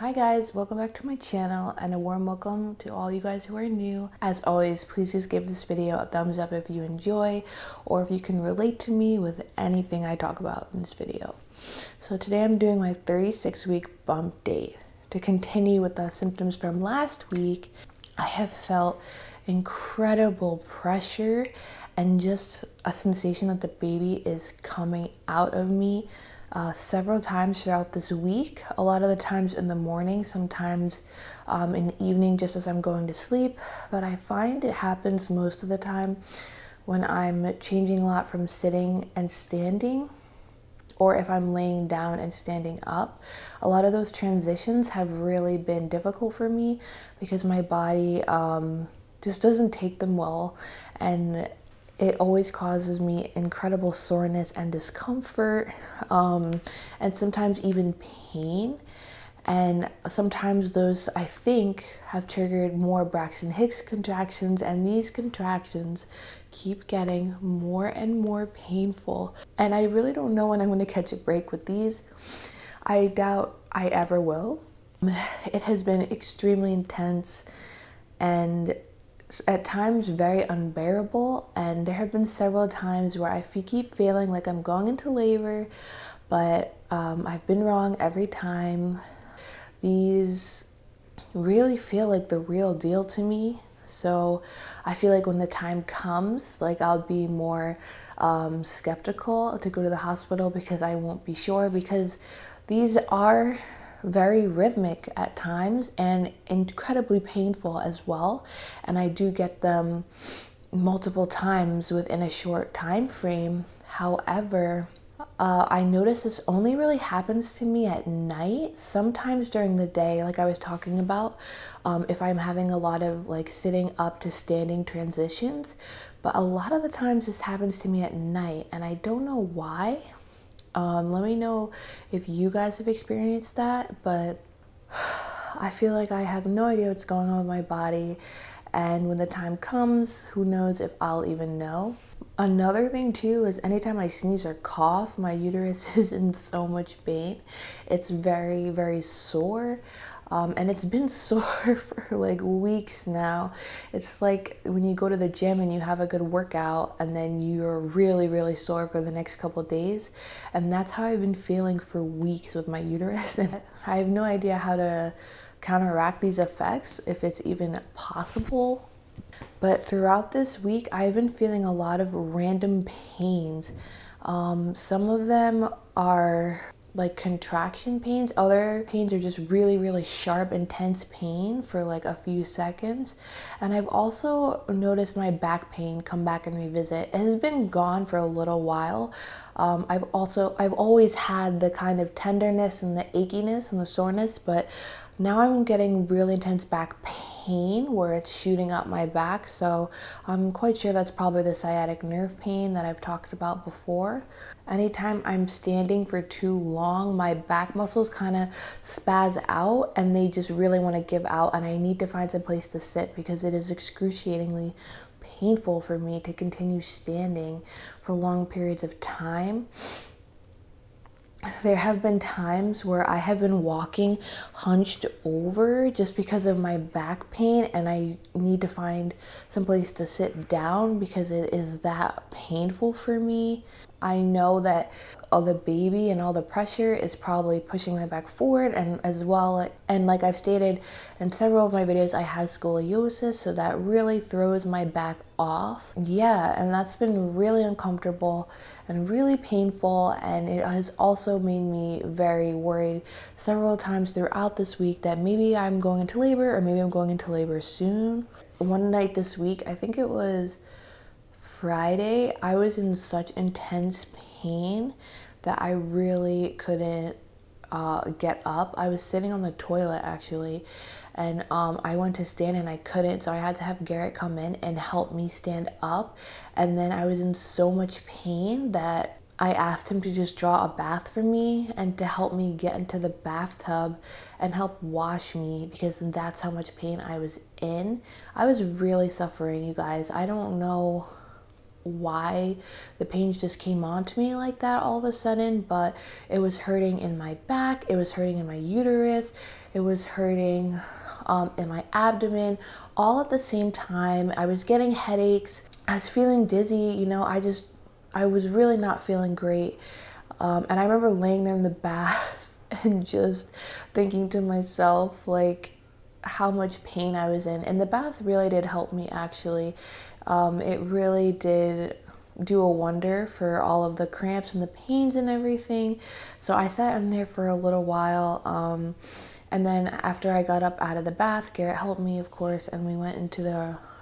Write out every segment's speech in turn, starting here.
Hi guys, welcome back to my channel and a warm welcome to all you guys who are new. As always, please just give this video a thumbs up if you enjoy or if you can relate to me with anything I talk about in this video. So today I'm doing my 36-week bump date. To continue with the symptoms from last week, I have felt incredible pressure and just a sensation that the baby is coming out of me several times throughout this week. A lot of the times in the morning, sometimes in the evening just as I'm going to sleep, but I find it happens most of the time when I'm changing a lot from sitting and standing, or if I'm laying down and standing up. A lot of those transitions have really been difficult for me because my body just doesn't take them well, and it always causes me incredible soreness and discomfort, and sometimes even pain. And sometimes those, I think, have triggered more Braxton Hicks contractions, and these contractions keep getting more and more painful. And I really don't know when I'm going to catch a break with these. I doubt I ever will. It has been extremely intense and at times very unbearable, and there have been several times where I keep feeling like I'm going into labor, but I've been wrong every time. These really feel like the real deal to me, so I feel like when the time comes, like I'll be more skeptical to go to the hospital because I won't be sure, because these are very rhythmic at times and incredibly painful as well, and I do get them multiple times within a short time frame. However, I notice this only really happens to me at night. Sometimes during the day, like I was talking about, if I'm having a lot of like sitting up to standing transitions, but a lot of the times this happens to me at night, and I don't know why. Let me know if you guys have experienced that, but I feel like I have no idea what's going on with my body, and when the time comes, who knows if I'll even know. Another thing too is anytime I sneeze or cough, my uterus is in so much pain. It's very, very sore. And it's been sore for like weeks now. It's like when you go to the gym and you have a good workout and then you're really, really sore for the next couple days. And that's how I've been feeling for weeks with my uterus. And I have no idea how to counteract these effects, if it's even possible. But throughout this week, I've been feeling a lot of random pains. Some of them are like contraction pains. Other pains are just really, really sharp, intense pain for like a few seconds. And I've also noticed my back pain come back and revisit. It has been gone for a little while. I've always had the kind of tenderness and the achiness and the soreness, but now I'm getting really intense back pain where it's shooting up my back. So I'm quite sure that's probably the sciatic nerve pain that I've talked about before. Anytime I'm standing for too long, my back muscles kind of spaz out and they just really want to give out, and I need to find some place to sit because it is excruciatingly painful for me to continue standing for long periods of time. There have been times where I have been walking hunched over just because of my back pain, and I need to find some place to sit down because it is that painful for me. I know that all the baby and all the pressure is probably pushing my back forward, and as well, and like I've stated in several of my videos, I have scoliosis, so that really throws my back off. Yeah, and that's been really uncomfortable and really painful, and it has also made me very worried several times throughout this week that maybe I'm going into labor, or maybe I'm going into labor soon. One night this week, I think it was Friday, I was in such intense pain that I really couldn't get up. I was sitting on the toilet actually, and I went to stand and I couldn't, so I had to have Garrett come in and help me stand up. And then I was in so much pain that I asked him to just draw a bath for me and to help me get into the bathtub and help wash me, because that's how much pain I was in. I was really suffering, you guys. I don't know why the pains just came on to me like that all of a sudden, but it was hurting in my back, it was hurting in my uterus, it was hurting in my abdomen, all at the same time. I was getting headaches, I was feeling dizzy, you know, I was really not feeling great. And I remember laying there in the bath and just thinking to myself, like, how much pain I was in. And the bath really did help me, actually. It really did do a wonder for all of the cramps and the pains and everything. So I sat in there for a little while. And then after I got up out of the bath, Garrett helped me, of course, and we went into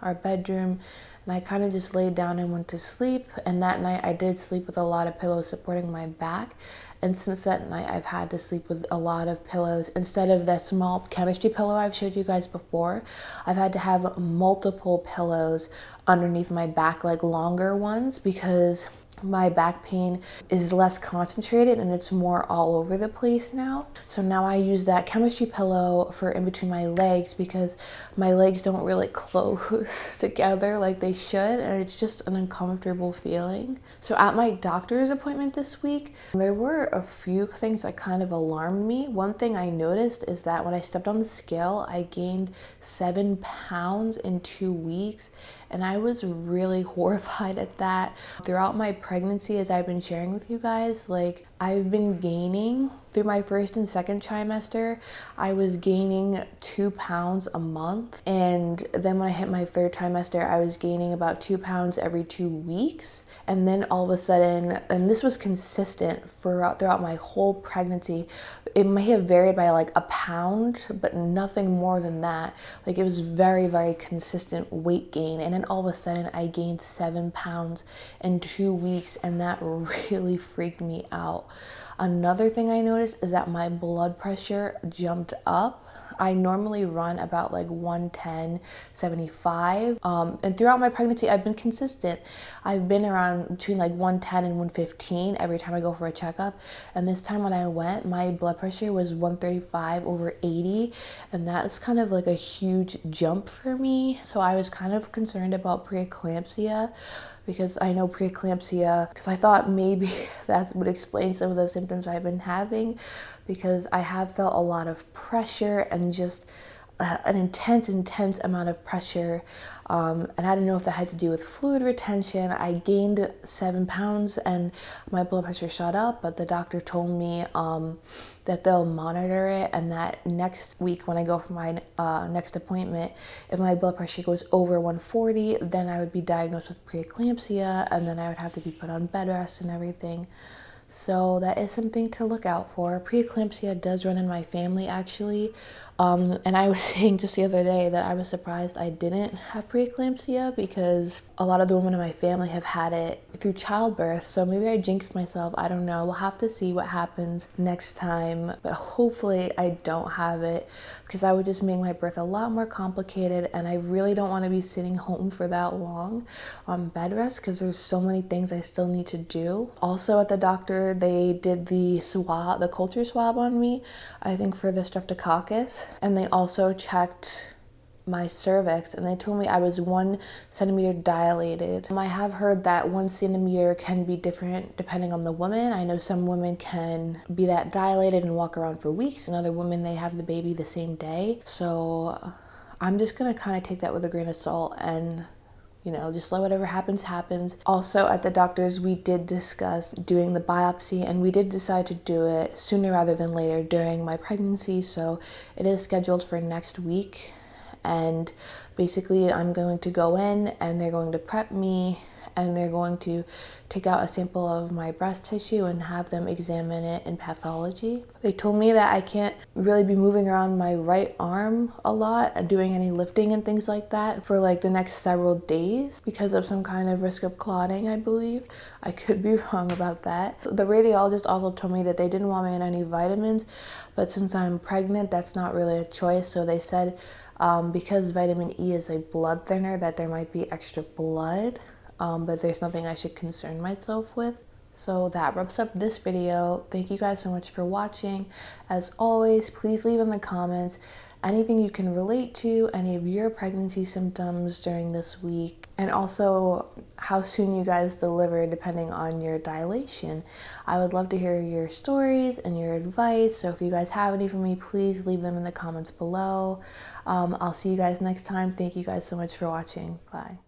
our bedroom. And I kind of just laid down and went to sleep. And that night I did sleep with a lot of pillows supporting my back. And since that night, I've had to sleep with a lot of pillows. Instead of that small chemistry pillow I've showed you guys before, I've had to have multiple pillows underneath my back, like longer ones, because my back pain is less concentrated and it's more all over the place now. So now I use that chemistry pillow for in between my legs because my legs don't really close together like they should, and it's just an uncomfortable feeling. So at my doctor's appointment this week, there were a few things that kind of alarmed me. One thing I noticed is that when I stepped on the scale, I gained 7 pounds in 2 weeks. And I was really horrified at that. Throughout my pregnancy, as I've been sharing with you guys, like, I've been gaining through my first and second trimester. I was gaining 2 pounds a month. And then when I hit my third trimester, I was gaining about 2 pounds every 2 weeks. And then all of a sudden, and this was consistent throughout my whole pregnancy. It may have varied by like a pound, but nothing more than that. Like, it was very, very consistent weight gain. And then all of a sudden I gained 7 pounds in 2 weeks, and that really freaked me out. Another thing I noticed is that my blood pressure jumped up. I normally run about like 110/75. And throughout my pregnancy, I've been consistent. I've been around between like 110 and 115 every time I go for a checkup. And this time when I went, my blood pressure was 135/80. And that's kind of like a huge jump for me. So I was kind of concerned about preeclampsia, because I know preeclampsia, because I thought maybe that would explain some of the symptoms I've been having, because I have felt a lot of pressure and just an intense amount of pressure. And I didn't know if that had to do with fluid retention. I gained 7 pounds and my blood pressure shot up, but the doctor told me that they'll monitor it, and that next week when I go for my next appointment, if my blood pressure goes over 140, then I would be diagnosed with preeclampsia, and then I would have to be put on bed rest and everything. So that is something to look out for. Preeclampsia does run in my family, actually. And I was saying just the other day that I was surprised I didn't have preeclampsia, because a lot of the women in my family have had it through childbirth. So maybe I jinxed myself. I don't know. We'll have to see what happens next time. But hopefully I don't have it, because I would just make my birth a lot more complicated. And I really don't want to be sitting home for that long on bed rest, because there's so many things I still need to do. Also at the doctor, they did the culture swab on me, I think for the streptococcus. And they also checked my cervix, and they told me I was 1 centimeter dilated. I have heard that 1 centimeter can be different depending on the woman. I know some women can be that dilated and walk around for weeks, and other women, they have the baby the same day. So I'm just gonna kind of take that with a grain of salt and, you know, just let whatever happens, happens. Also at the doctor's, we did discuss doing the biopsy, and we did decide to do it sooner rather than later during my pregnancy. So it is scheduled for next week. And basically I'm going to go in, and they're going to prep me, and they're going to take out a sample of my breast tissue and have them examine it in pathology. They told me that I can't really be moving around my right arm a lot and doing any lifting and things like that for like the next several days because of some kind of risk of clotting, I believe. I could be wrong about that. The radiologist also told me that they didn't want me on any vitamins, but since I'm pregnant, that's not really a choice. So they said because vitamin E is a blood thinner, that there might be extra blood. But there's nothing I should concern myself with. So that wraps up this video. Thank you guys so much for watching. As always, please leave in the comments anything you can relate to, any of your pregnancy symptoms during this week, and also how soon you guys deliver depending on your dilation. I would love to hear your stories and your advice, so if you guys have any for me, please leave them in the comments below. I'll see you guys next time. Thank you guys so much for watching. Bye.